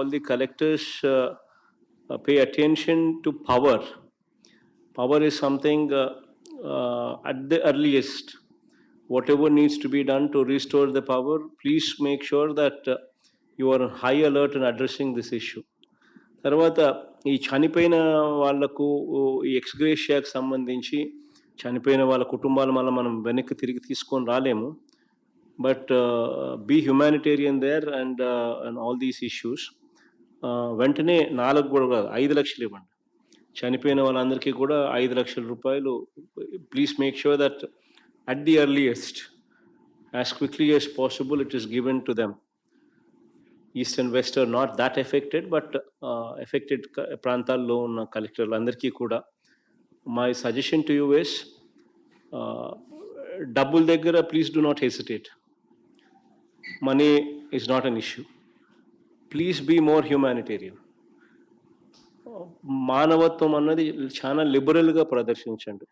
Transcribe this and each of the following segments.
all the collectors pay attention to power. Power is something at the earliest. Whatever needs to be done to restore the power, please make sure that you are on high alert and addressing this issue. తర్వాత ఈ చనిపోయిన వాళ్ళకు ఈ ఎక్స్‌గ్రేషియాకి సంబంధించి చనిపోయిన వాళ్ళ కుటుంబాలు మళ్ళా మనం వెనక్కి తిరిగి తీసుకొని రాలేము. But be humanitarian there and all these issues. వెంటనే 4 కూడా కాదు, 5 లక్షలు ఇవ్వండి. చనిపోయిన వాళ్ళందరికీ కూడా 5 లక్షల రూపాయలు. Please make sure that at the earliest, as quickly as possible, it is given to them. East and west are not that affected, but affected ప్రాంతాల్లో ఉన్న కలెక్టర్లు అందరికీ కూడా my suggestion to you is, డబ్బుల దగ్గర please do not hesitate. Money is not an issue. Please be more humanitarian. మానవత్వం అన్నది చాలా లిబరల్గా ప్రదర్శించండి.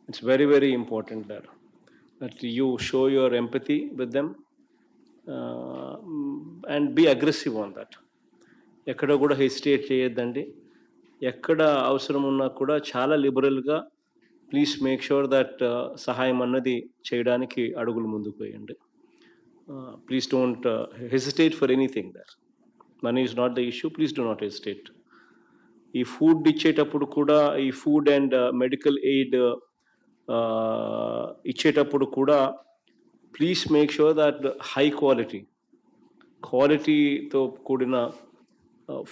It's very very important that you show your empathy with them and be aggressive on that. ఎక్కడ కూడా hesitate చేయొద్దండి. ఎక్కడ అవసరం ఉన్నా కూడా చాలా లిబరల్గా ప్లీజ్ మేక్ షూర్ దట్ సహాయం అన్నది చేయడానికి అడుగులు ముందుకు వేయండి. Please don't hesitate for anything there. Money is not the issue. Please do not hesitate. ఈ ఫుడ్ ఇచ్చేటప్పుడు కూడా, ఈ ఫుడ్ అండ్ మెడికల్ ఎయిడ్ ఇచ్చేటప్పుడు కూడా please make sure that high క్వాలిటీతో కూడిన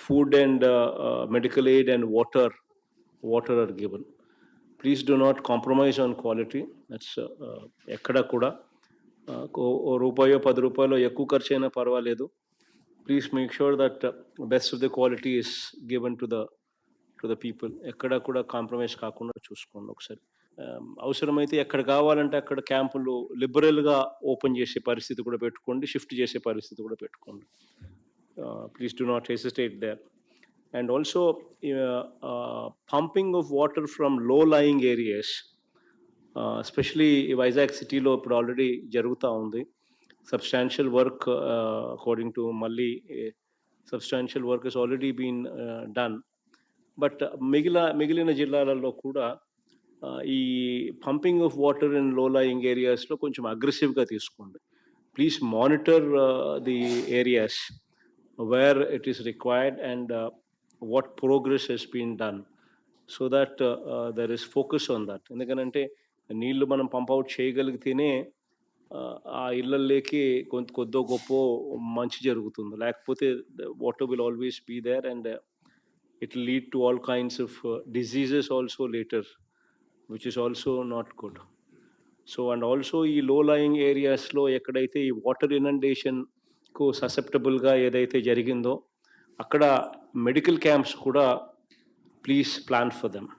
food and medical aid and water are given. Please do not compromise on quality. That's ఎక్కడ కూడా రూపాయో 10 రూపాయలు ఎక్కువ ఖర్చు అయినా పర్వాలేదు. Please make sure that best of the quality is given to the people. ఎక్కడ కూడా కాంప్రమైజ్ కాకుండా చూసుకోండి ఒకసారి. అవసరమైతే ఎక్కడ కావాలంటే అక్కడ క్యాంపులు లిబరల్గా ఓపెన్ చేసే పరిస్థితి కూడా పెట్టుకోండి, షిఫ్ట్ చేసే పరిస్థితి కూడా పెట్టుకోండి. Please do not hesitate there. And also pumping of water from low lying areas, especially Vizag సిటీలో ఇప్పుడు ఆల్రెడీ జరుగుతూ ఉంది. సబ్స్టాన్షియల్ వర్క్, అకార్డింగ్ టు మళ్ళీ substantial work is already been done. But మిగిలిన జిల్లాలలో కూడా ఈ pumping of water in low lying ఏరియాస్లో కొంచెం అగ్రెసివ్గా తీసుకోండి. Please monitor the areas where it is required and what progress has been done, so that there is focus on that. ఎందుకనంటే నీళ్లు మనం పంప్ అవుట్ చేయగలిగితేనే ఆ ఇళ్ళల్లోకి కొద్దో గొప్ప మంచి జరుగుతుంది. లేకపోతే water will always be there and it will lead to all kinds of diseases also later, which is also not good. So and also ఈ లో లయింగ్ ఏరియాస్లో ఎక్కడైతే ఈ వాటర్ ఇనండేషన్కు ససెప్టబుల్గా ఏదైతే జరిగిందో అక్కడ మెడికల్ క్యాంప్స్ కూడా please plan for them.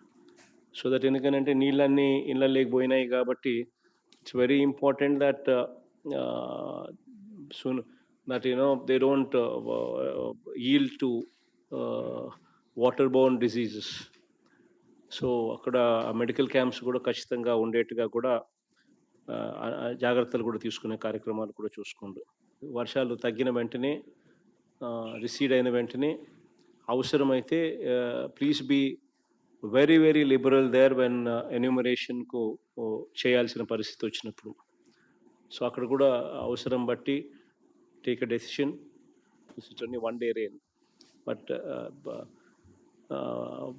So that ఎందుకంటే నీళ్ళన్నీ ఇళ్ళలోకి పోయినాయి కాబట్టి it's very important that soon that they don't yield to water borne diseases. So అక్కడ మెడికల్ క్యాంప్స్ కూడా ఖచ్చితంగా ఉండేట్టుగా కూడా జాగ్రత్తలు కూడా తీసుకునే కార్యక్రమాలు కూడా చూసుకోండి. వర్షాలు తగ్గిన వెంటనే, రిసీడ్ అయిన వెంటనే అవసరమైతే please be very very liberal there when ఎన్యూమరేషన్కు చేయాల్సిన పరిస్థితి వచ్చినప్పుడు. సో అక్కడ కూడా అవసరం బట్టి take a decision. It's only 1 day rain,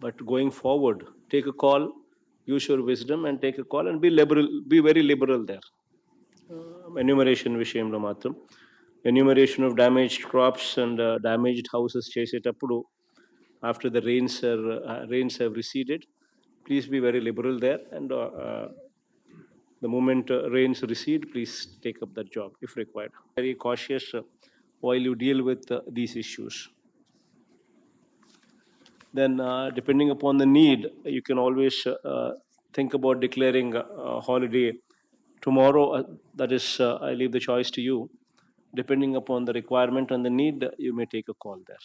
but going forward, take a call, use your wisdom and take a call and be very liberal there. Enumeration vishayamlo matram, enumeration of damaged crops and damaged houses chesetappudu after the rains have receded, please be very liberal there, and the moment rains recede, please take up that job if required. Very cautious while you deal with these issues. Then depending upon the need, you can always think about declaring a holiday tomorrow. That is, I leave the choice to you. Depending upon the requirement and the need, you may take a call there.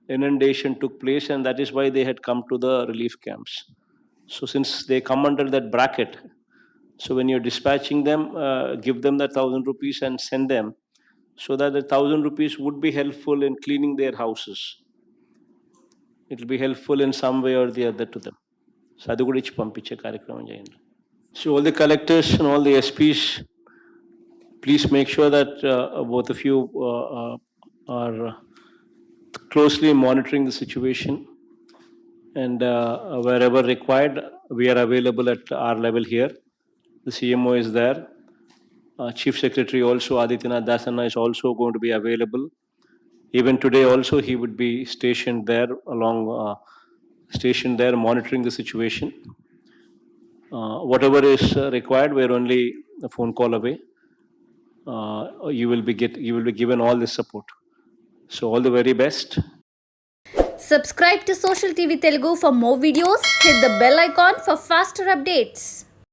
Inundation took place, and that is why they had come to the relief camps. So since they come under that bracket, so when you're dispatching them, give them that 1,000 rupees and send them. so that the 1,000 rupees would be helpful in cleaning their houses. It will be helpful in some way or the other to them. So అది కూడా ఇచ్చి పంపించే కార్యక్రమం చేయండి. So all the collectors and all the SPs, please make sure that both of you are closely monitoring the situation, and wherever required, we are available at our level here. The CMO is there. Chief Secretary also, Adityanath Dasanna, is also going to be available. Even today also, he would be stationed there monitoring the situation. Whatever is required, we're only a phone call away. You will be given all this support. So all the very best. Subscribe to Social TV Telugu for more videos. Hit the bell icon for faster updates.